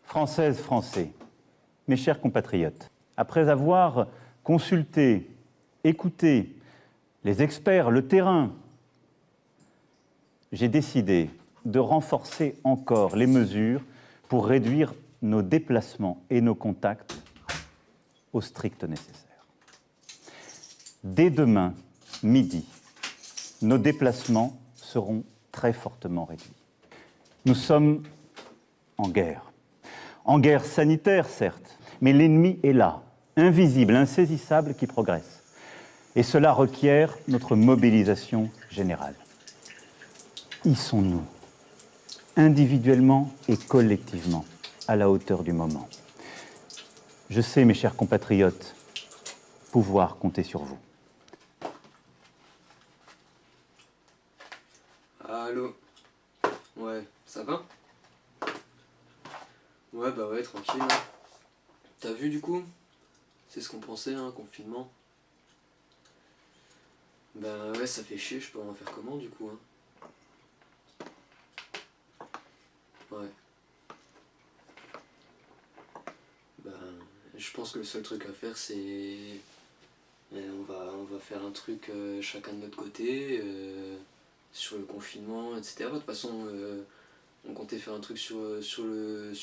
Françaises, Français, mes chers compatriotes, après avoir consulté, écouté les experts, le terrain, j'ai décidé de renforcer encore les mesures pour réduire nos déplacements et nos contacts au strict nécessaire. Dès demain, midi, nos déplacements seront très fortement réduits. Nous sommes en guerre sanitaire certes, mais l'ennemi est là, invisible, insaisissable, qui progresse. Et cela requiert notre mobilisation générale. Y sont-nous, individuellement et collectivement, à la hauteur du moment? Je sais, mes chers compatriotes, pouvoir compter sur vous. Allô? Ouais, ça va? Ouais, bah ouais, tranquille. T'as vu du coup? C'est ce qu'on pensait, hein, confinement. Bah ouais, ça fait chier, je peux en faire comment du coup, hein? Ouais. Bah, je pense que le seul truc à faire c'est... on va faire un truc chacun de notre côté, sur le confinement, etc. De toute façon, on comptait faire un truc sur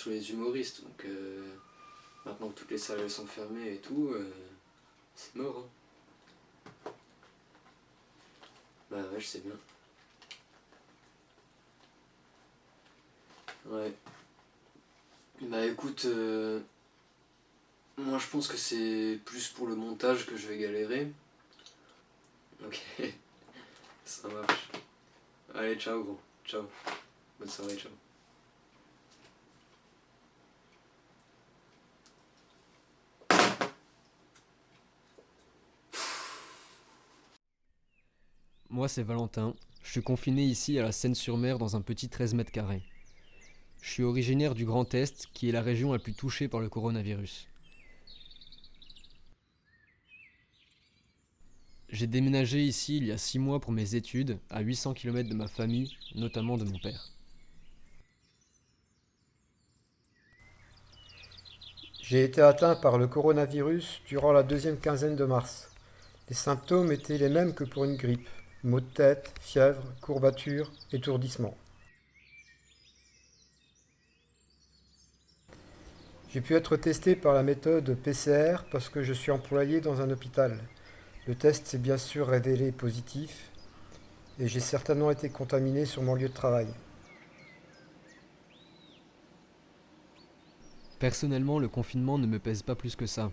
les humoristes, donc maintenant que toutes les salles sont fermées et tout, c'est mort, hein. Bah ouais, je sais bien. Ouais. Bah écoute, moi je pense que c'est plus pour le montage que je vais galérer. Ok, ça marche. Allez, ciao gros, ciao. Bonne soirée, ciao. Moi, c'est Valentin. Je suis confiné ici à la Seine-sur-Mer dans un petit 13 mètres carrés. Je suis originaire du Grand Est, qui est la région la plus touchée par le coronavirus. J'ai déménagé ici il y a 6 mois pour mes études, à 800 km de ma famille, notamment de mon père. J'ai été atteint par le coronavirus durant la deuxième quinzaine de mars. Les symptômes étaient les mêmes que pour une grippe. Maux de tête, fièvre, courbatures, étourdissement. J'ai pu être testé par la méthode PCR parce que je suis employé dans un hôpital. Le test s'est bien sûr révélé positif et j'ai certainement été contaminé sur mon lieu de travail. Personnellement, le confinement ne me pèse pas plus que ça.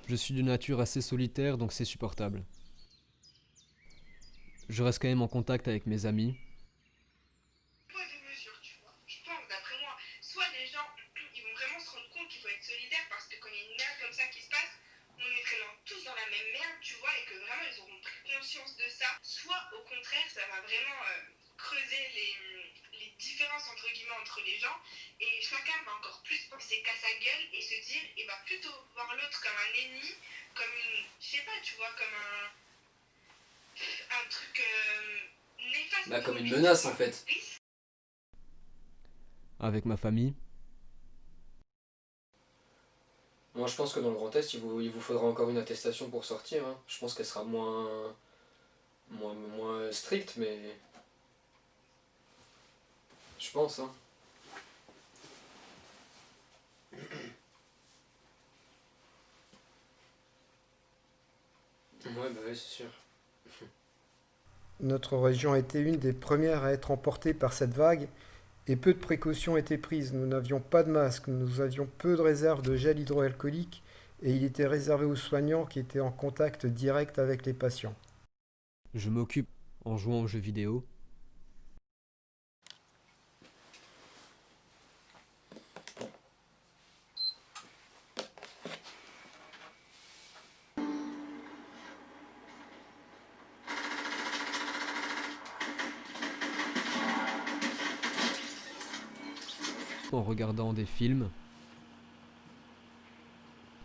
Je suis de nature assez solitaire, donc c'est supportable. Je reste quand même en contact avec mes amis. Poids de mesure, tu vois. Je pense, d'après moi, soit les gens, ils vont vraiment se rendre compte qu'il faut être solidaire parce que quand il y a une merde comme ça qui se passe, on est vraiment tous dans la même merde, tu vois, et que vraiment ils auront pris conscience de ça. Soit au contraire, ça va vraiment creuser les différences entre guillemets entre les gens et chacun va encore plus penser qu'à sa gueule et se dire, et va plutôt voir l'autre comme un ennemi, comme une, je sais pas, tu vois, comme un truc néfaste. Bah comme une menace en fait. Avec ma famille. Moi je pense que dans le Grand Est, il vous faudra encore une attestation pour sortir, hein. Je pense qu'elle sera moins stricte, mais... Je pense, hein. Ouais, bah ouais, c'est sûr. Notre région a été une des premières à être emportée par cette vague et peu de précautions étaient prises. Nous n'avions pas de masque, nous avions peu de réserves de gel hydroalcoolique et il était réservé aux soignants qui étaient en contact direct avec les patients. Je m'occupe en jouant aux jeux vidéo. En regardant des films,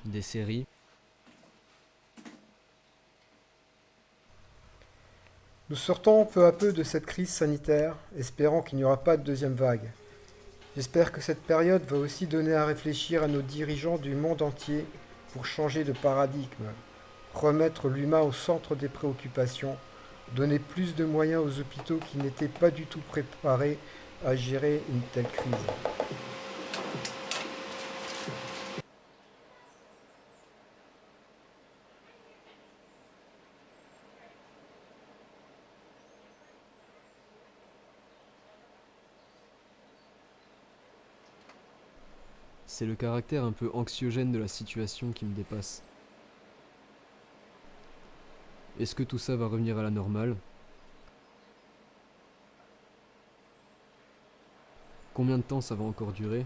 des séries. Nous sortons peu à peu de cette crise sanitaire, espérant qu'il n'y aura pas de deuxième vague. J'espère que cette période va aussi donner à réfléchir à nos dirigeants du monde entier pour changer de paradigme, remettre l'humain au centre des préoccupations, donner plus de moyens aux hôpitaux qui n'étaient pas du tout préparés à gérer une telle crise. C'est le caractère un peu anxiogène de la situation qui me dépasse. Est-ce que tout ça va revenir à la normale? Combien de temps ça va encore durer?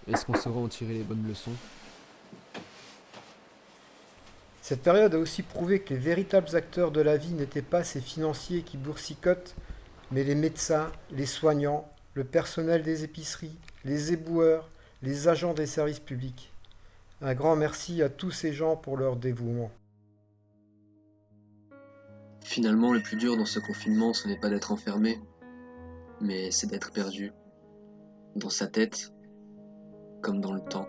Est-ce qu'on saura en tirer les bonnes leçons? Cette période a aussi prouvé que les véritables acteurs de la vie n'étaient pas ces financiers qui boursicotent, mais les médecins, les soignants, le personnel des épiceries, les éboueurs, les agents des services publics. Un grand merci à tous ces gens pour leur dévouement. Finalement, le plus dur dans ce confinement, ce n'est pas d'être enfermé, mais c'est d'être perdu. Dans sa tête, comme dans le temps.